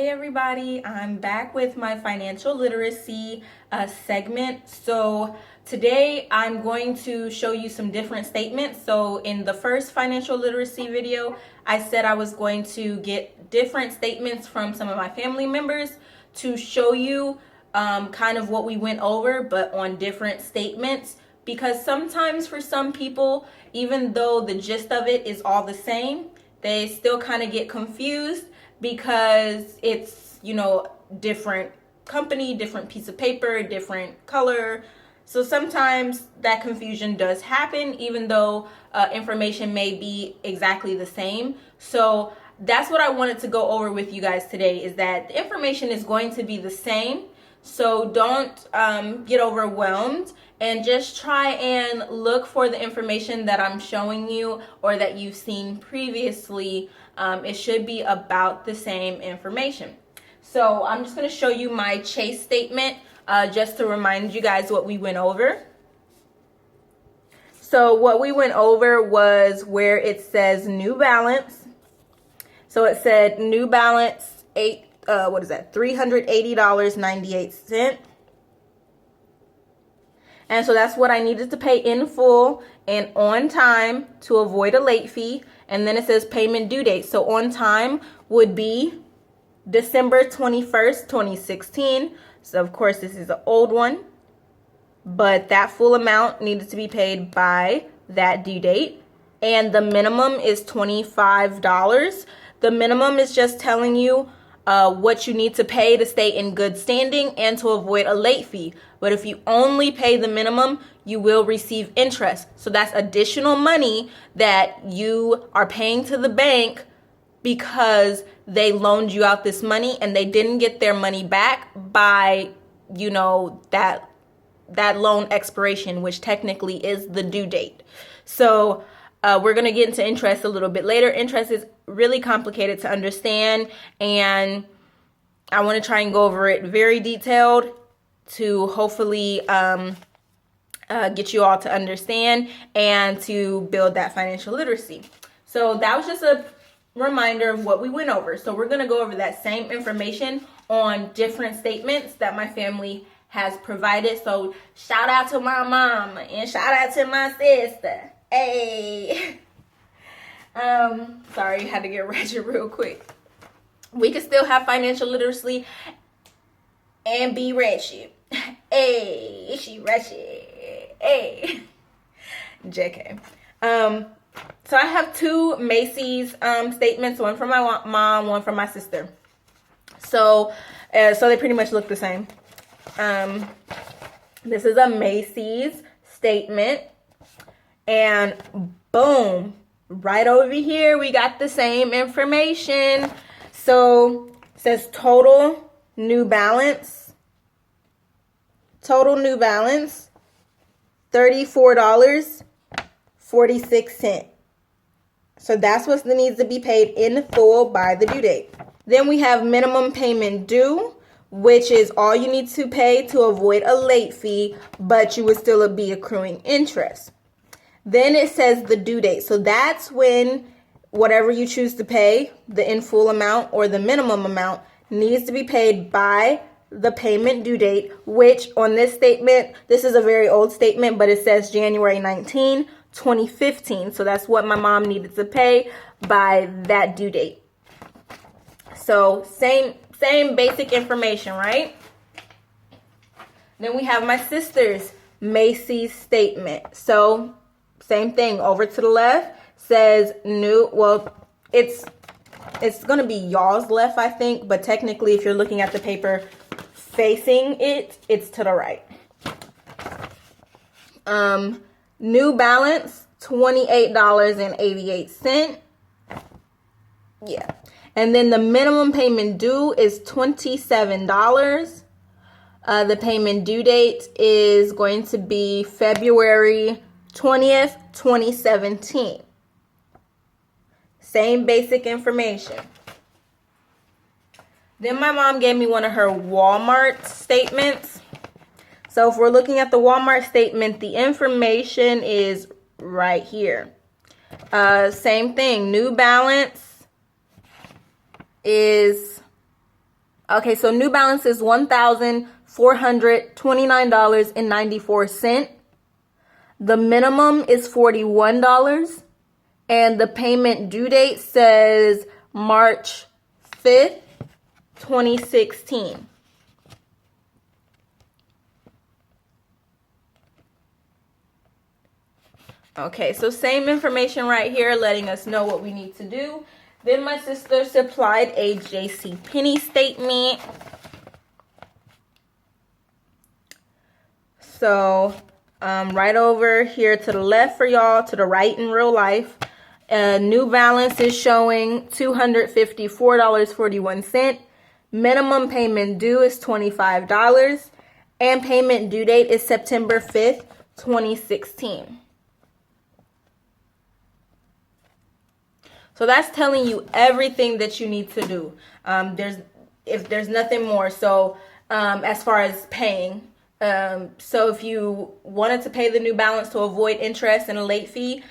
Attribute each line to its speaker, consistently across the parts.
Speaker 1: Hey everybody, I'm back with my financial literacy segment. So today I'm going to show you some different statements. So in the first financial literacy video, I said I was going to get different statements from some of my family members to show you kind of what we went over, but on different statements. Because sometimes for some people, even though the gist of it is all the same, they still kind of get confused because it's, different company, different piece of paper, different color. So sometimes that confusion does happen, even though information may be exactly the same. So that's what I wanted to go over with you guys today, is that the information is going to be the same. So don't get overwhelmed, and just try and look for the information that I'm showing you or that you've seen previously. It should be about the same information. So I'm just going to show you my Chase statement just to remind you guys what we went over. So what we went over was where it says New Balance. So it said New Balance $380.98. And so that's what I needed to pay in full and on time to avoid a late fee. And then it says payment due date. So on time would be December 21st, 2016. So of course this is an old one, but that full amount needed to be paid by that due date. And the minimum is $25. The minimum is just telling you what you need to pay to stay in good standing and to avoid a late fee. But if you only pay the minimum, you will receive interest. So that's additional money that you are paying to the bank because they loaned you out this money and they didn't get their money back by, that loan expiration, which technically is the due date. So we're going to get into interest a little bit later. Interest is really complicated to understand, and I want to try and go over it very detailed to hopefully get you all to understand and to build that financial literacy. So that was just a reminder of what we went over. So we're going to go over that same information on different statements that my family has provided. So shout out to my mom and shout out to my sister. Hey. Sorry, had to get ratchet real quick. We can still have financial literacy and be ratchet. Hey, she ratchet. Hey. JK. So I have two Macys statements, one from my mom, one from my sister. So they pretty much look the same. This is a Macys statement, and boom, right over here we got the same information. So it says total New Balance, $34.46. So that's what needs to be paid in full by the due date. Then we have minimum payment due, which is all you need to pay to avoid a late fee, but you would still be accruing interest. Then it says the due date. So that's when whatever you choose to pay, the in full amount or the minimum amount, needs to be paid by the payment due date, which on this statement, this is a very old statement, but it says January 19, 2015. So that's what my mom needed to pay by that due date. So same basic information, right? Then we have my sister's Macys statement. So same thing, over to the left says it's going to be y'all's left, I think, but technically if you're looking at the paper facing it, it's to the right. New Balance, $28.88. Yeah. And then the minimum payment due is $27. The payment due date is going to be February 20th, 2017. Same basic information. Then my mom gave me one of her Walmart statements. So if we're looking at the Walmart statement, the information is right here. Same thing. New Balance is Okay, so New Balance is $1,429.94. The minimum is $41. And the payment due date says March 5th, 2016. Okay, so same information right here, letting us know what we need to do. Then my sister supplied a JCPenney statement. So right over here to the left for y'all, to the right in real life, New Balance is showing $254.41. Minimum payment due is $25. And payment due date is September 5th, 2016. So that's telling you everything that you need to do. If there's nothing more. So as far as paying, so if you wanted to pay the New Balance to avoid interest and a late fee,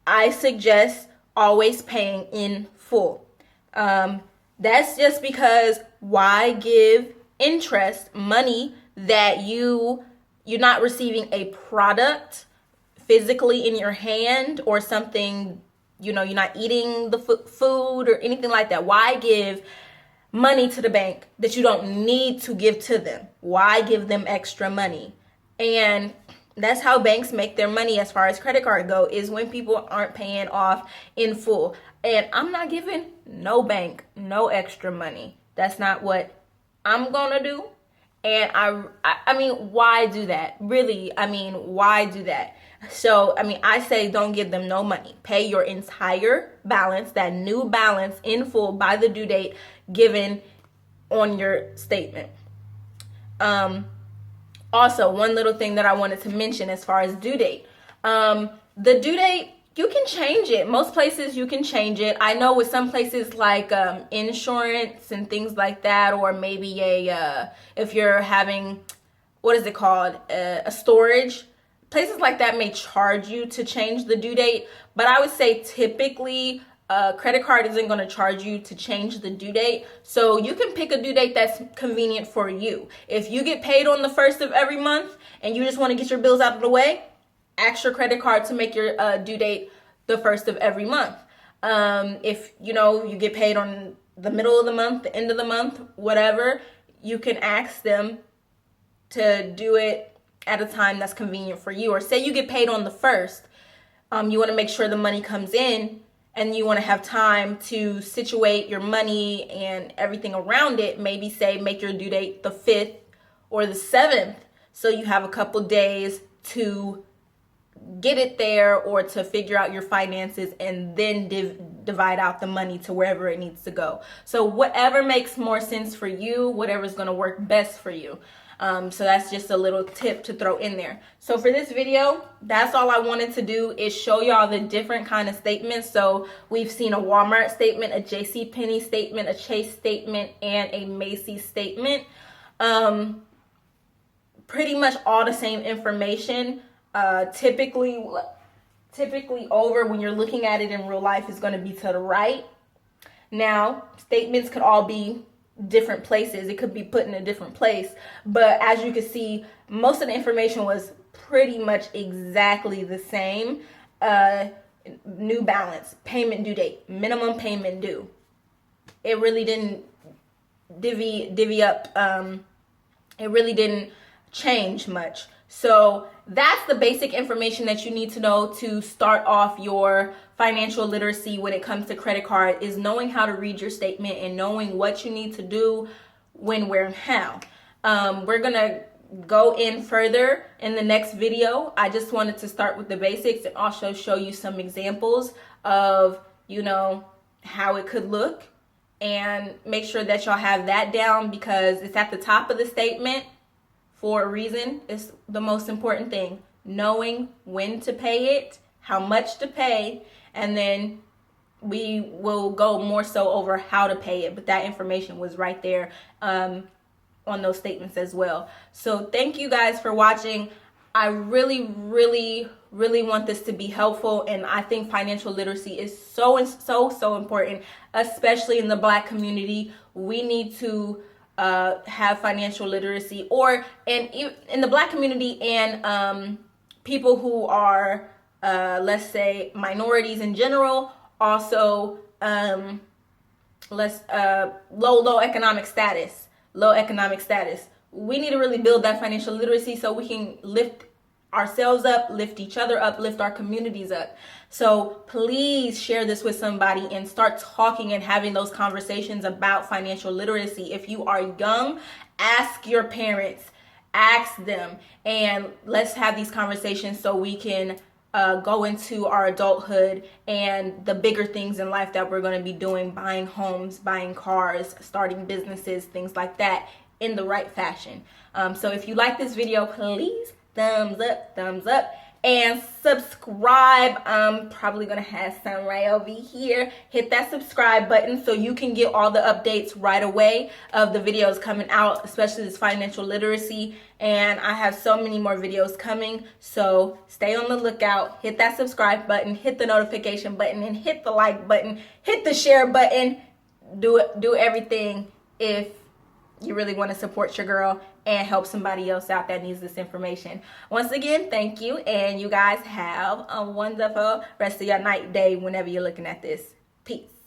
Speaker 1: I suggest always paying in full. That's just because why give interest money that you're not receiving a product physically in your hand or something, you're not eating the food or anything like that. Why give money to the bank that you don't need to give to them? Why give them extra money? And that's how banks make their money as far as credit card go, is when people aren't paying off in full. And I'm not giving no bank no extra money. That's not what I'm gonna do. And I mean, why do that? Really, I mean, why do that? So, I mean, I say don't give them no money. Pay your entire balance, that New Balance, in full by the due date given on your statement. Also, one little thing that I wanted to mention as far as due date. The due date, you can change it. Most places you can change it. I know with some places like insurance and things like that, or maybe if you're having, what is it called, a storage, places like that may charge you to change the due date. But I would say typically credit card isn't going to charge you to change the due date. So you can pick a due date that's convenient for you. If you get paid on the 1st of every month and you just want to get your bills out of the way, ask your credit card to make your due date the 1st of every month. If you get paid on the middle of the month, the end of the month, whatever, you can ask them to do it at a time that's convenient for you. Or say you get paid on the 1st, you want to make sure the money comes in, and you want to have time to situate your money and everything around it. Maybe say make your due date the 5th or the 7th, so you have a couple days to get it there or to figure out your finances, and then divide out the money to wherever it needs to go. So whatever makes more sense for you, whatever's going to work best for you. So that's just a little tip to throw in there. So for this video, that's all I wanted to do, is show y'all the different kind of statements. So we've seen a Walmart statement, a JCPenney statement, a Chase statement, and a Macys statement. Pretty much all the same information. Typically over, when you're looking at it in real life, is going to be to the right. Now, statements could all be different places. It could be put in a different place. But as you can see, most of the information was pretty much exactly the same. New Balance, payment due date, minimum payment due. It really didn't divvy up. It really didn't change much. So that's the basic information that you need to know to start off your financial literacy when it comes to credit card, is knowing how to read your statement and knowing what you need to do, when, where, and how. We're going to go in further in the next video. I just wanted to start with the basics and also show you some examples of, how it could look, and make sure that y'all have that down, because it's at the top of the statement for a reason. It's the most important thing. Knowing when to pay it, how much to pay, and then we will go more so over how to pay it. But that information was right there on those statements as well. So thank you guys for watching. I really, really, really want this to be helpful, and I think financial literacy is so important, especially in the Black community. We need to have financial literacy, or in the Black community and people who are let's say minorities in general, also low economic status. We need to really build that financial literacy so we can lift ourselves up, lift each other up, lift our communities up. So please share this with somebody and start talking and having those conversations about financial literacy. If you are young, ask your parents, ask them, and let's have these conversations so we can go into our adulthood and the bigger things in life that we're going to be doing, buying homes, buying cars, starting businesses, things like that, in the right fashion. So if you like this video, please thumbs up, and subscribe. I'm probably gonna have some right over here. Hit that subscribe button so you can get all the updates right away of the videos coming out, especially this financial literacy. And I have so many more videos coming, so stay on the lookout. Hit that subscribe button, hit the notification button, and hit the like button, hit the share button. Do everything if you really want to support your girl and help somebody else out that needs this information. Once again, thank you, and you guys have a wonderful rest of your night, day, whenever you're looking at this. Peace.